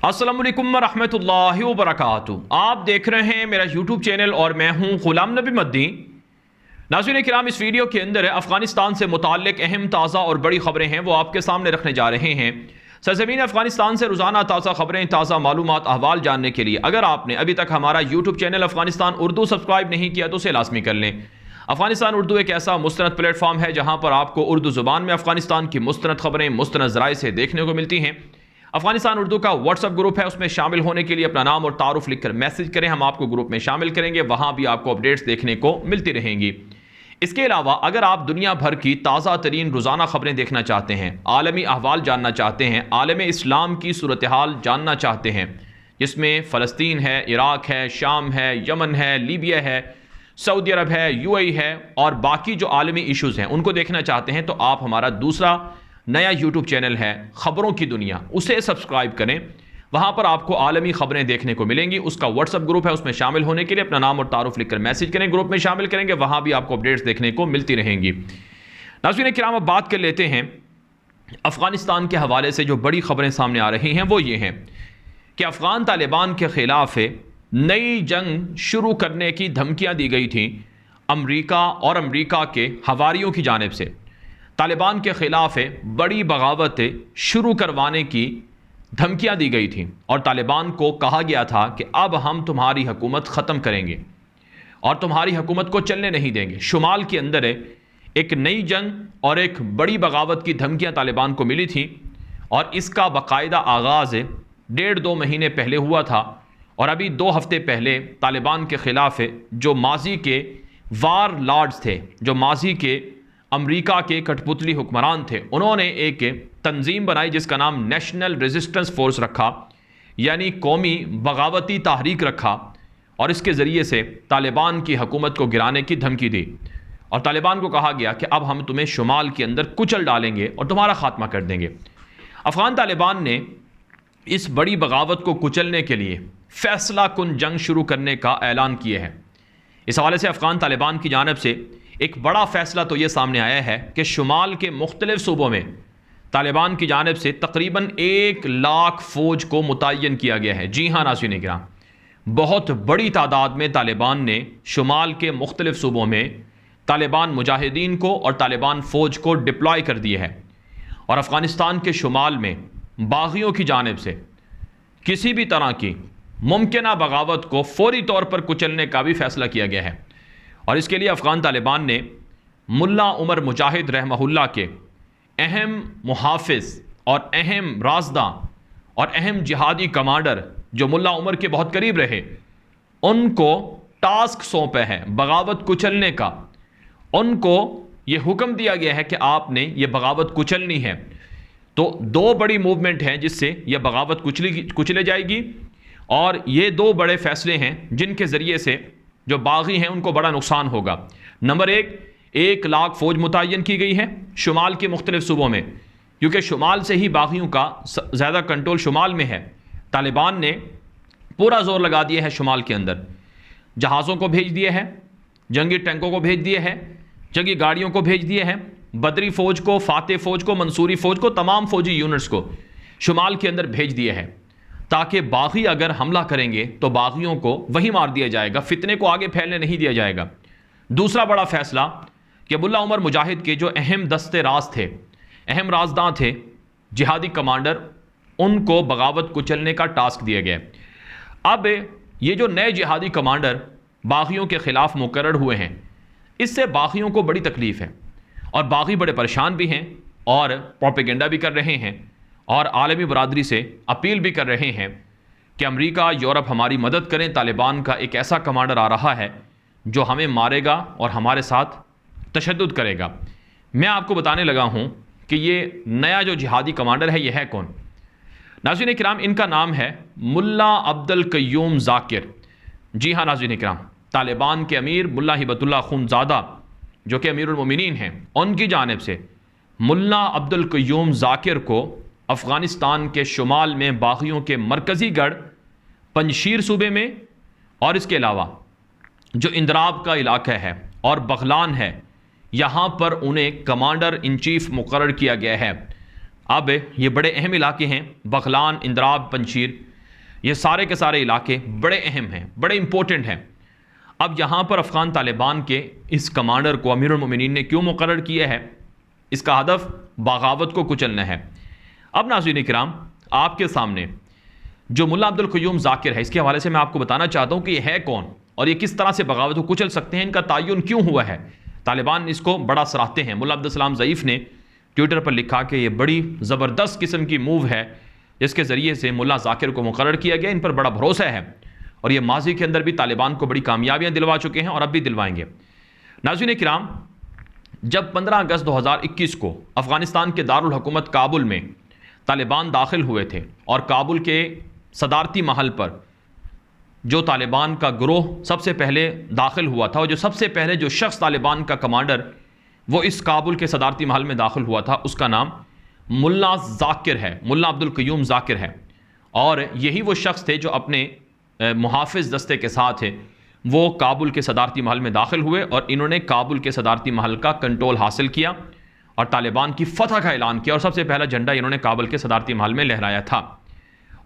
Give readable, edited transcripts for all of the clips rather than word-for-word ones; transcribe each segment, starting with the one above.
अस्सलाम वालेकुम रहमतुल्लाहि व बरकातुहू। आप देख रहे हैं मेरा यूट्यूब चैनल और मैं हूं गुलाम नबी मद्दी। नाज़रीन किराम, इस वीडियो के अंदर अफ़गानिस्तान से मुताल्लिक़ अहम ताज़ा और बड़ी ख़बरें हैं वो आपके सामने रखने जा रहे हैं। सरज़मीन अफ़गानिस्तान से रोज़ाना ताज़ा ख़बरें, ताज़ा मालूमात, अहवाल जानने के लिए अगर आपने अभी तक हमारा YouTube channel Afghanistan Urdu subscribe नहीं किया तो उसे लाज़मी कर लें। अफ़गानिस्तान उर्दू एक ऐसा मुस्तनद प्लेटफॉर्म है जहाँ पर आपको उर्दू ज़ुबान में अफ़गानिस्तान की मुस्तनद ख़बरें मुस्तनद ज़राए से देखने को मिलती हैं। अफगानिस्तान उर्दू का व्हाट्सअप ग्रुप है, उसमें शामिल होने के लिए अपना नाम और तारुफ लिखकर मैसेज करें, हम आपको ग्रुप में शामिल करेंगे। वहां भी आपको अपडेट्स देखने को मिलती रहेंगी। इसके अलावा अगर आप दुनिया भर की ताज़ा तरीन रोज़ाना खबरें देखना चाहते हैं, आलमी अहवाल जानना चाहते हैं, आलम इस्लाम की सूरत हाल जानना चाहते हैं जिसमें फ़लस्तीन है, इराक है, शाम है, यमन है, लीबिया है, सऊदी अरब है, यूएई है और बाकी जो आलमी इशूज़ हैं उनको देखना चाहते हैं, तो आप हमारा दूसरा नया यूट्यूब चैनल है खबरों की दुनिया, उसे सब्सक्राइब करें। वहां पर आपको आलमी खबरें देखने को मिलेंगी। उसका व्हाट्सअप ग्रुप है, उसमें शामिल होने के लिए अपना नाम और तारुफ लिखकर मैसेज करें, ग्रुप में शामिल करेंगे, वहां भी आपको अपडेट्स देखने को मिलती रहेंगी। नाज़रीन किराम, अब बात कर लेते हैं अफगानिस्तान के हवाले से जो बड़ी खबरें सामने आ रही हैं वो ये हैं कि अफगान तालिबान के खिलाफ नई जंग शुरू करने की धमकियां दी गई थी अमरीका और अमरीका के हवारियों की जानिब से। तालिबान के खिलाफ बड़ी बगावत शुरू करवाने की धमकियां दी गई थी और तालिबान को कहा गया था कि अब हम तुम्हारी हुकूमत ख़त्म करेंगे और तुम्हारी हुकूमत को चलने नहीं देंगे। शुमाल के अंदर एक नई जंग और एक बड़ी बगावत की धमकियां तालिबान को मिली थी और इसका बाकायदा आगाज़ 1.5-2 महीने पहले हुआ था और अभी 2 हफ्ते पहले तालिबान के ख़िलाफ़ जो माजी के वार लॉर्ड्स थे, जो माजी के अमेरिका के कठपुतली हुक्मरान थे, उन्होंने एक तंजीम बनाई जिसका नाम नेशनल रेजिस्टेंस फोर्स रखा, यानी कौमी बगावती तहरीक रखा और इसके ज़रिए से तालिबान की हुकूमत को गिराने की धमकी दी और तालिबान को कहा गया कि अब हम तुम्हें शुमाल के अंदर कुचल डालेंगे और तुम्हारा ख़ात्मा कर देंगे। अफ़गान तालिबान ने इस बड़ी बगावत को कुचलने के लिए फ़ैसला कुन जंग शुरू करने का ऐलान किया है। इस हवाले से अफ़गान तालिबान की जानिब से एक बड़ा फ़ैसला तो ये सामने आया है कि शुमाल के मुख्तलिफ सूबों में तालिबान की जानिब से तकरीबन 1 लाख फ़ौज को मुतय्यन किया गया है। जी हाँ नाज़रीन किराम, बहुत बड़ी तादाद में तालिबान ने शुमाल के मुख्तलिफ सूबों में तालिबान मुजाहिदीन को और तालिबान फ़ौज को डिप्लॉय कर दिया है और अफ़गानिस्तान के शुमाल में बागियों की जानिब से किसी भी तरह की मुमकिना बगावत को फौरी तौर पर कुचलने का भी फ़ैसला किया गया है और इसके लिए अफ़गान तालिबान ने मुल्ला उमर मुजाहिद रहमहुल्लाह के अहम मुहाफ़िज़ और अहम राज़दा और अहम जिहादी कमांडर जो मुल्ला उमर के बहुत करीब रहे, उनको टास्क सौंपा है बगावत कुचलने का। उनको ये हुक्म दिया गया है कि आपने ये बगावत कुचलनी है। तो 2 बड़ी मूवमेंट हैं जिससे यह बगावत कुचले जाएगी और ये 2 बड़े फ़ैसले हैं जिनके ज़रिए से जो बागी हैं उनको बड़ा नुकसान होगा। नंबर 1 लाख फ़ौज मुतय्यन की गई है शुमाल के मुख्तलिफ सूबों में, क्योंकि शुमाल से ही बागियों का ज़्यादा कंट्रोल शुमाल में है। तालिबान ने पूरा जोर लगा दिया है शुमाल के अंदर, जहाज़ों को भेज दिए हैं, जंगी टैंकों को भेज दिए हैं, जंगी गाड़ियों को भेज दिए हैं, बदरी फ़ौज को, फ़ातेह फ़ौज को, मंसूरी फ़ौज को, तमाम फ़ौजी यूनिट्स को शुमाल के अंदर भेज दिए हैं ताकि बागी अगर हमला करेंगे तो बागियों को वहीं मार दिया जाएगा, फितने को आगे फैलने नहीं दिया जाएगा। दूसरा बड़ा फैसला कि मुल्ला उमर मुजाहिद के जो अहम दस्ते राज थे, अहम राजदां थे, जिहादी कमांडर, उनको बगावत कुचलने का टास्क दिया गया। अब ये जो नए जिहादी कमांडर बागियों के ख़िलाफ़ मुकर्रर हुए हैं, इससे बागियों को बड़ी तकलीफ़ है और बागी बड़े परेशान भी हैं और प्रोपेगेंडा भी कर रहे हैं और आलमी बरादरी से अपील भी कर रहे हैं कि अमेरिका, यूरोप हमारी मदद करें। तालिबान का एक ऐसा कमांडर आ रहा है जो हमें मारेगा और हमारे साथ तशद्दुद करेगा। मैं आपको बताने लगा हूं कि ये नया जो जिहादी कमांडर है ये है कौन। नाज़रीन किराम, इनका नाम है मुल्ला अब्दुल क़य्यूम ज़ाकिर। जी हाँ नाज़रीन किराम, तालिबान के अमीर मुल्ला हिबतुल्लाह खुंज़ादा जो कि अमीरुल मोमिनीन हैं, उनकी जानिब से मुल्ला अब्दुल क़य्यूम ज़ाकिर को अफ़गानिस्तान के शुमाल में बागियों के मरकज़ी गढ़ पंजशीर सूबे में और इसके अलावा जो इंदराब का इलाका है और बगलान है, यहाँ पर उन्हें कमांडर इन चीफ मुकर्रर किया गया है। अब ये बड़े अहम इलाके हैं, बगलान, इंदराब, पंजशीर, ये सारे के सारे इलाके बड़े अहम हैं, बड़े इंपॉर्टेंट हैं। अब यहाँ पर अफ़गान तालिबान के इस कमांडर को अमीरुल मोमिनीन ने क्यों मुकर्रर किया है? इसका हदफ बगावत को कुचलना है। अब नाज़रीन किराम, आपके सामने जो मुल्ला अब्दुल क़य्यूम ज़ाकिर है, इसके हवाले से मैं आपको बताना चाहता हूँ कि ये है कौन और ये किस तरह से बगावत को कुचल सकते हैं, इनका तयन क्यों हुआ है। तालिबान इसको बड़ा सराहते हैं। मुल्ला अब्दुल सलाम ज़ईफ़ ने ट्विटर पर लिखा कि यह बड़ी ज़बरदस्त किस्म की मूव है जिसके ज़रिए से मुल्ला ज़ाकिर को मुकर्रर किया गया। इन पर बड़ा भरोसा है और ये माजी के अंदर भी तालिबान को बड़ी कामयाबियाँ दिलवा चुके हैं और अब भी दिलवाएंगे। नाज़रीन किराम, जब 15 अगस्त 2021 को अफ़गानिस्तान के दारुल हुकूमत काबुल में तालिबान दाखिल हुए थे और काबुल के सदारती महल पर जो तालिबान का गिरोह सबसे पहले दाखिल हुआ था और जो सबसे पहले जो शख्स तालिबान का कमांडर वो इस काबुल के सदारती महल में दाखिल हुआ था, उसका नाम मुल्ला ज़ाकिर है, मुल्ला अब्दुल क़य्यूम ज़ाकिर है। और यही वो शख्स थे जो अपने मुहाफ़िज़ दस्ते के साथ है वो काबुल के सदारती महल में दाखिल हुए और इन्होंने काबुल के सदारती महल का कंट्रोल हासिल किया और तालिबान की फ़तह का ऐलान किया और सबसे पहला झंडा इन्होंने काबुल के सदारती महल में लहराया था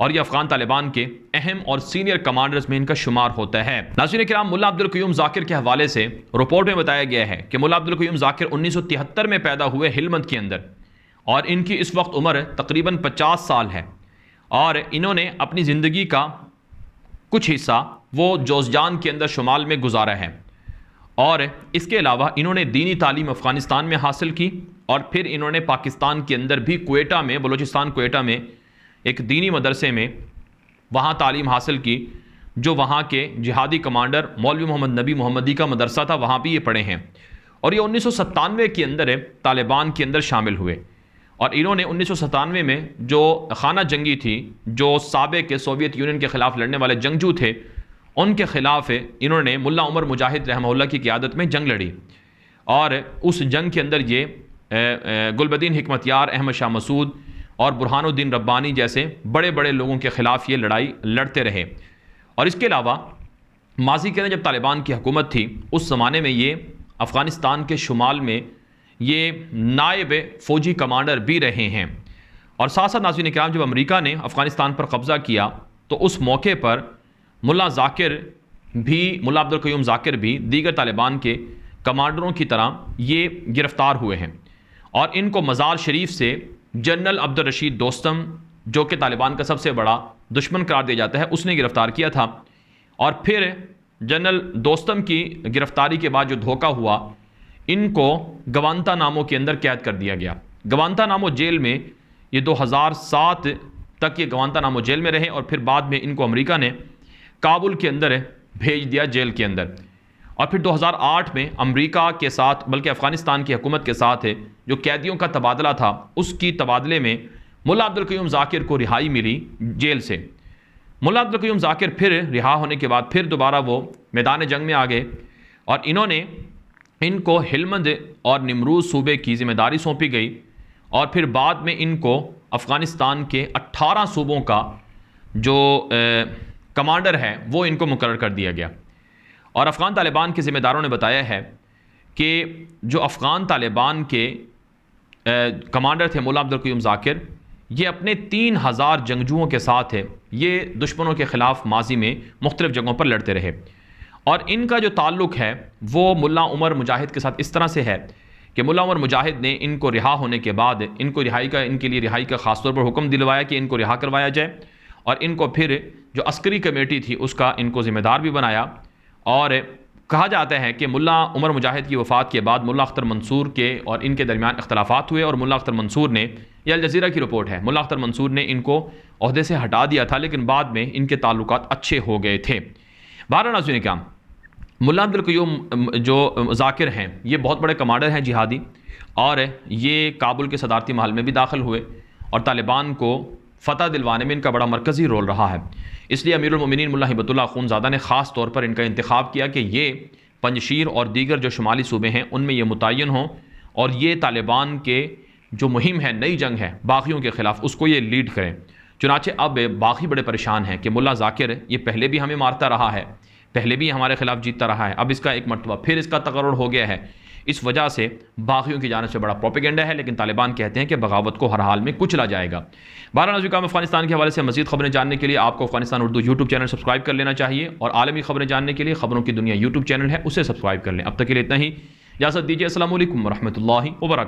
और ये अफ़गान तालिबान के अहम और सीनियर कमांडर्स में इनका शुमार होता है। नाज़रीन किराम, मुल्ला अब्दुल क़य्यूम ज़ाकिर के हवाले से रिपोर्ट में बताया गया है कि मुल्ला अब्दुल क़य्यूम ज़ाकिर 1973 में पैदा हुए हिलमंद के अंदर और इनकी इस वक्त उम्र तकरीबन 50 साल है और इन्होंने अपनी ज़िंदगी का कुछ हिस्सा वो जोज़जान के अंदर शुमाल में गुजारा है और इसके अलावा इन्होंने दीनी तालीम अफ़गानिस्तान में हासिल की और फिर इन्होंने पाकिस्तान के अंदर भी क्वेटा में, बलूचिस्तान क्वेटा में एक दीनी मदरसे में वहाँ तालीम हासिल की जो वहाँ के जिहादी कमांडर मौलवी मोहम्मद नबी मोहम्मदी का मदरसा था, वहाँ भी ये पढ़े हैं और ये 1997 के अंदर तालिबान के अंदर शामिल हुए और इन्होंने 1997 में जो खाना जंगी थी, जो साबिक़ के सोवियत यूनियन के ख़िलाफ़ लड़ने वाले जंगजू थे, उनके ख़िलाफ़ इन्होंने मुल्ला उमर मुजाहिद रहमहुल्लाह की क़ियादत में जंग लड़ी और उस जंग के अंदर ये गुलबदीन हिकमतयार, अहमद शाह मसूद और बुरहानुद्दीन रब्बानी जैसे बड़े बड़े लोगों के ख़िलाफ़ ये लड़ाई लड़ते रहे। और इसके अलावा माजी के अंदर जब तालिबान की हुकूमत थी उस ज़माने में ये अफ़गानिस्तान के शुमाल में ये नायब फ़ौजी कमांडर भी रहे हैं। और साथ साथ नाज़रीन इकराम, जब अमेरिका ने अफ़गानिस्तान पर कब्ज़ा किया तो उस मौके पर मुल्ला अब्दुल क़य्यूम ज़ाकिर भी दीगर तालिबान के कमांडरों की तरह ये गिरफ़्तार हुए हैं और इनको मज़ार शरीफ से जनरल अब्दुल रशीद दोस्तम, जो कि तालिबान का सबसे बड़ा दुश्मन करार दिया जाता है, उसने गिरफ़्तार किया था। और फिर जनरल दोस्तम की गिरफ़्तारी के बाद जो धोखा हुआ, इनको गवांतानामो के अंदर कैद कर दिया गया। गवांतानामो जेल में ये 2007 तक ये गवांतानामो जेल में रहे और फिर बाद में इनको अमेरिका ने काबुल के अंदर भेज दिया जेल के अंदर। और फिर 2008 में अमेरिका के साथ, बल्कि अफ़गानिस्तान की हुकूमत के साथ जो कैदियों का तबादला था, उसकी तबादले में मुल्ला अब्दुल क़य्यूम ज़ाकिर को रिहाई मिली जेल से। मुल्ला अब्दुल क़य्यूम ज़ाकिर फिर रिहा होने के बाद फिर दोबारा वो मैदान जंग में आ गए और इन्होंने इनको हिलमंद और निमरूज़ सूबे की ज़िम्मेदारी सौंपी गई और फिर बाद में इनको अफ़गानिस्तान के 18 सूबों का जो कमांडर है वो इनको मुकर्रर कर दिया गया। और अफ़गान तालिबान के ज़िम्मेदारों ने बताया है कि जो अफ़गान तालिबान के कमांडर थे मुल्ला अब्दुल क़य्यूम ज़ाकिर, ये अपने 3000 जंगजुओं के साथ है ये दुश्मनों के ख़िलाफ़ माजी में मुख्तलिफ़ जगहों पर लड़ते रहे। और इनका जो ताल्लुक़ है वो मुल्ला उमर मुजाहिद के साथ इस तरह से है कि मुल्ला उमर मुजाहिद ने इनको रिहा होने के बाद इनके लिए रिहाई का ख़ास तौर पर हुक्म दिलवाया कि इनको रिहा करवाया जाए और इनको फिर जो अस्करी कमेटी थी उसका इनको ज़िम्मेदार भी बनाया। और कहा जाता है कि मुल्ला उमर मुजाहिद की वफ़ात के बाद मुल्ला अख्तर मंसूर के और इनके दरमियान इख्तलाफात हुए और मुल्ला अख्तर मंसूर ने, यह अल जज़ीरा की रिपोर्ट है, मुल्ला अख्तर मंसूर ने इनको ओहदे से हटा दिया था, लेकिन बाद में इनके ताल्लुकात अच्छे हो गए थे। बहरहाल नाज़रीन किराम, मुल्ला अब्दुल क़य्यूम जो ज़ाकिर हैं ये बहुत बड़े कमांडर हैं जिहादी और ये काबुल के सदारती महल में भी दाखिल हुए और तालिबान को फ़तह दिलवाने में इनका बड़ा मरकज़ी रोल रहा है। इसलिए अमीरुल मोमिनीन मुल्ला हिबतुल्लाह अख़ूनज़ादा ने ख़ास तौर पर इनका इंतखाब किया कि ये पंजशीर और दीगर जो शुमाली सूबे हैं उनमें ये मुतय्यन हों और ये तालिबान के जो मुहिम है, नई जंग है बाग़ियों के ख़िलाफ़, उसको ये लीड करें। चुनांचे अब बाग़ी बड़े परेशान हैं कि मुल्ला ज़ाकिर ये पहले भी हमें मारता रहा है, पहले भी हमारे ख़िलाफ़ जीतता रहा है, अब इसका एक मरतबा फिर इसका तकर्रुर हो गया है, इस वजह से बागियों की जानिब से बड़ा प्रोपेगेंडा है, लेकिन तालिबान कहते हैं कि बगावत को हर हाल में कुचला जाएगा। बहरहाल नाज़रीन, अफगानिस्तान के हवाले से मज़ीद खबरें जानने के लिए आपको Afghanistan Urdu YouTube channel subscribe कर लेना चाहिए, और आलमी खबरें जानने के लिए खबरों की दुनिया यूट्यूब चैनल है, उसे सब्सक्राइब कर लें। अब तक के लिए इतना ही, इजाज़त दीजिए। अस्सलामु अलैकुम व रहमतुल्लाहि व बरकातुहू।